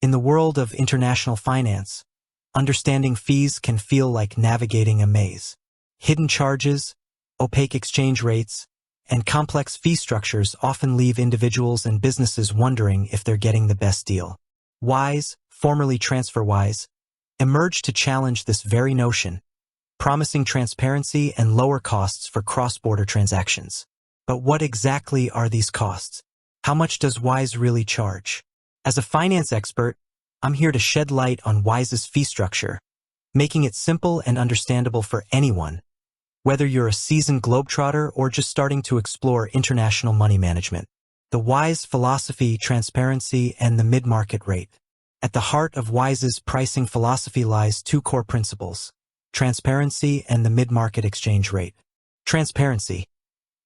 In the world of international finance, understanding fees can feel like navigating a maze. Hidden charges, opaque exchange rates, and complex fee structures often leave individuals and businesses wondering if they're getting the best deal. Wise, formerly TransferWise, emerged to challenge this very notion, promising transparency and lower costs for cross-border transactions. But what exactly are these costs? How much does Wise really charge? As a finance expert, I'm here to shed light on Wise's fee structure, making it simple and understandable for anyone, whether you're a seasoned globetrotter or just starting to explore international money management. The Wise philosophy, transparency, and the mid-market rate. At the heart of Wise's pricing philosophy lies two core principles: transparency and the mid-market exchange rate. Transparency.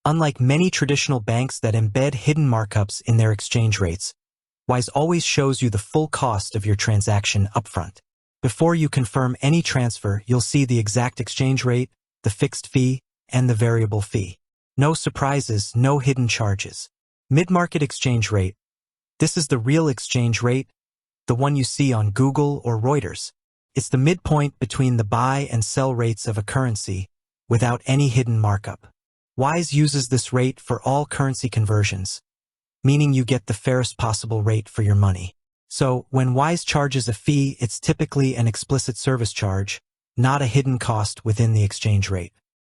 Unlike many traditional banks that embed hidden markups in their exchange rates, Wise always shows you the full cost of your transaction upfront. Before you confirm any transfer, you'll see the exact exchange rate, the fixed fee, and the variable fee. No surprises, no hidden charges. Mid-market exchange rate. This is the real exchange rate, the one you see on Google or Reuters. It's the midpoint between the buy and sell rates of a currency, without any hidden markup. Wise uses this rate for all currency conversions, meaning you get the fairest possible rate for your money. So, when Wise charges a fee, it's typically an explicit service charge, not a hidden cost within the exchange rate.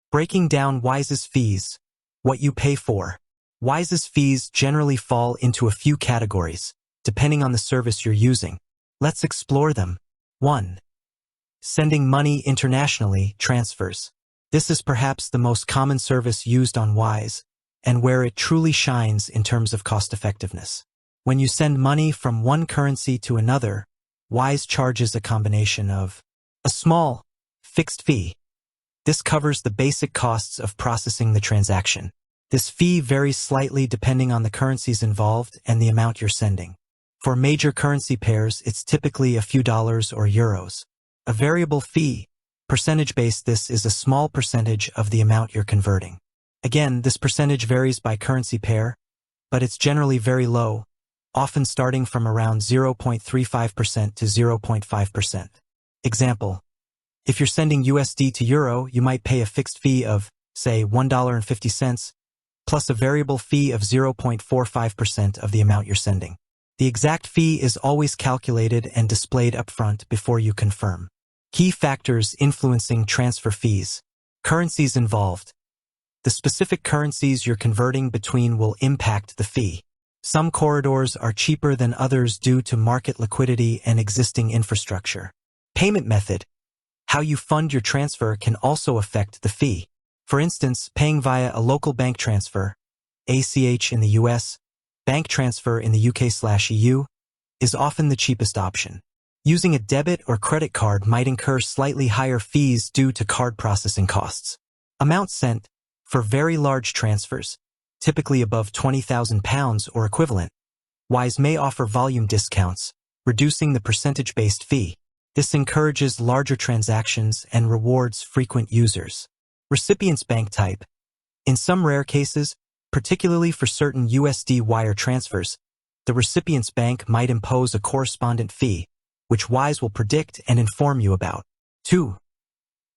Breaking down Wise's fees. What you pay for. Wise's fees generally fall into a few categories, depending on the service you're using. Let's explore them. 1. Sending money internationally, transfers. This is perhaps the most common service used on Wise, and where it truly shines in terms of cost-effectiveness. When you send money from one currency to another, Wise charges a combination of a small, fixed fee. This covers the basic costs of processing the transaction. This fee varies slightly depending on the currencies involved and the amount you're sending. For major currency pairs, it's typically a few dollars or euros. A variable fee, percentage-based. This is a small percentage of the amount you're converting. Again, this percentage varies by currency pair, but it's generally very low, often starting from around 0.35% to 0.5%. Example: if you're sending USD to Euro, you might pay a fixed fee of, say, $1.50, plus a variable fee of 0.45% of the amount you're sending. The exact fee is always calculated and displayed upfront before you confirm. Key factors influencing transfer fees. Currencies involved. The specific currencies you're converting between will impact the fee. Some corridors are cheaper than others due to market liquidity and existing infrastructure. Payment method. How you fund your transfer can also affect the fee. For instance, paying via a local bank transfer, ACH in the US, bank transfer in the UK/EU, is often the cheapest option. Using a debit or credit card might incur slightly higher fees due to card processing costs. Amount sent. For very large transfers, typically above £20,000 or equivalent, Wise may offer volume discounts, reducing the percentage-based fee. This encourages larger transactions and rewards frequent users. Recipient's bank type. In some rare cases, particularly for certain USD wire transfers, the recipient's bank might impose a correspondent fee, which Wise will predict and inform you about. 2.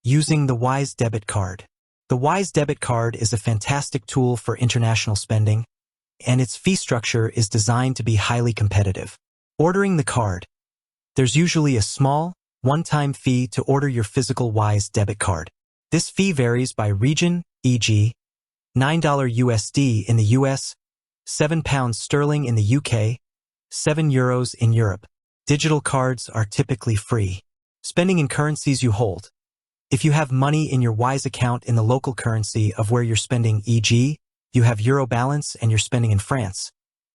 Using the Wise debit card. The Wise debit card is a fantastic tool for international spending, and its fee structure is designed to be highly competitive. Ordering the card. There's usually a small, one-time fee to order your physical Wise debit card. This fee varies by region, e.g., $9 USD in the US, £7 sterling in the UK, €7 in Europe. Digital cards are typically free. Spending in currencies you hold. If you have money in your Wise account in the local currency of where you're spending, e.g., you have Euro balance and you're spending in France,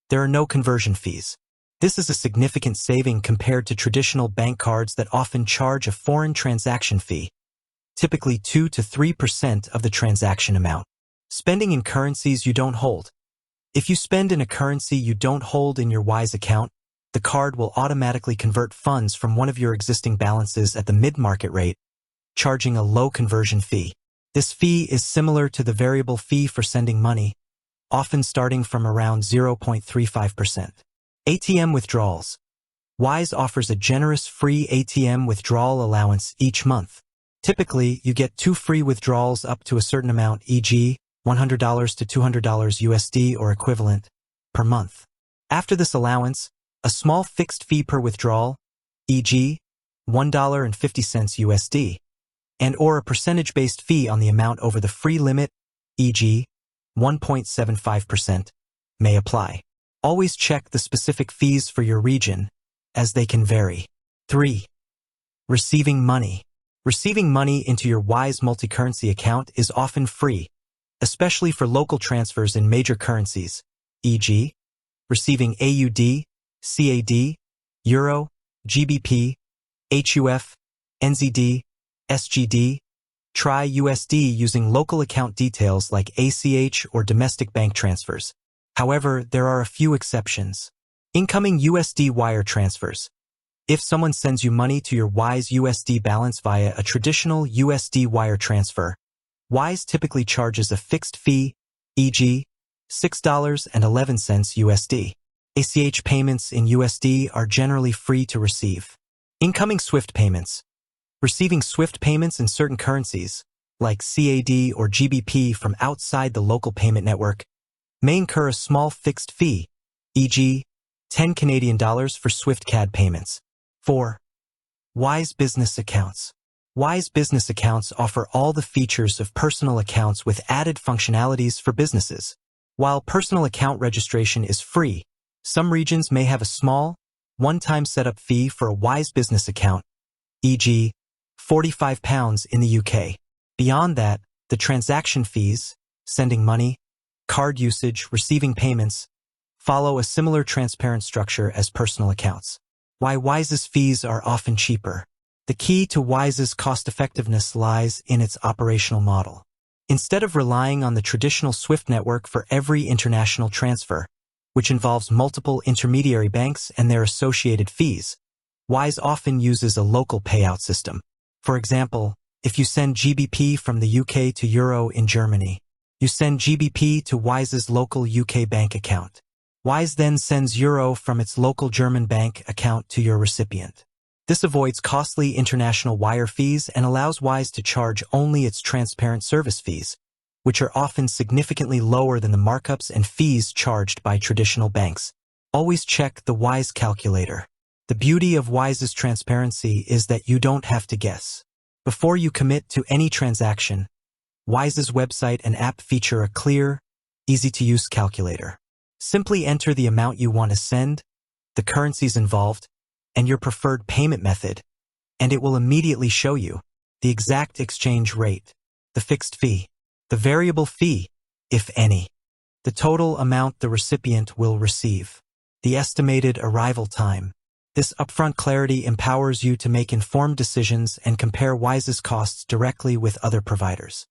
there are no conversion fees. This is a significant saving compared to traditional bank cards that often charge a foreign transaction fee, typically 2 to 3% of the transaction amount. Spending in currencies you don't hold. If you spend in a currency you don't hold in your Wise account, the card will automatically convert funds from one of your existing balances at the mid-market rate, charging a low conversion fee. This fee is similar to the variable fee for sending money, often starting from around 0.35%. ATM withdrawals. Wise offers a generous free ATM withdrawal allowance each month. Typically, you get 2 free withdrawals up to a certain amount, e.g., $100 to $200 USD or equivalent, per month. After this allowance, a small fixed fee per withdrawal, e.g., $1.50 USD, and or a percentage-based fee on the amount over the free limit, e.g., 1.75%, may apply. Always check the specific fees for your region, as they can vary. 3. Receiving money. Receiving money into your Wise multi-currency account is often free, especially for local transfers in major currencies, e.g., receiving AUD, CAD, Euro, GBP, HUF, NZD, SGD, TRI-USD using local account details like ACH or domestic bank transfers. However, there are a few exceptions. Incoming USD wire transfers. If someone sends you money to your Wise USD balance via a traditional USD wire transfer, Wise typically charges a fixed fee, e.g., $6.11 USD. ACH payments in USD are generally free to receive. Incoming SWIFT payments. Receiving SWIFT payments in certain currencies, like CAD or GBP from outside the local payment network, may incur a small fixed fee, e.g., $10 Canadian for SWIFT CAD payments. 4. Wise Business Accounts. Wise Business Accounts offer all the features of personal accounts with added functionalities for businesses. While personal account registration is free, some regions may have a small, one-time setup fee for a Wise Business account, e.g., £45 in the UK. Beyond that, the transaction fees, sending money, card usage, receiving payments, follow a similar transparent structure as personal accounts. Why Wise's fees are often cheaper. The key to Wise's cost-effectiveness lies in its operational model. Instead of relying on the traditional SWIFT network for every international transfer, which involves multiple intermediary banks and their associated fees, Wise often uses a local payout system. For example, if you send GBP from the UK to Euro in Germany, you send GBP to Wise's local UK bank account. Wise then sends Euro from its local German bank account to your recipient. This avoids costly international wire fees and allows Wise to charge only its transparent service fees, which are often significantly lower than the markups and fees charged by traditional banks. Always check the Wise calculator. The beauty of Wise's transparency is that you don't have to guess. Before you commit to any transaction, Wise's website and app feature a clear, easy-to-use calculator. Simply enter the amount you want to send, the currencies involved, and your preferred payment method, and it will immediately show you the exact exchange rate, the fixed fee, the variable fee, if any, the total amount the recipient will receive, the estimated arrival time. This upfront clarity empowers you to make informed decisions and compare Wise's costs directly with other providers.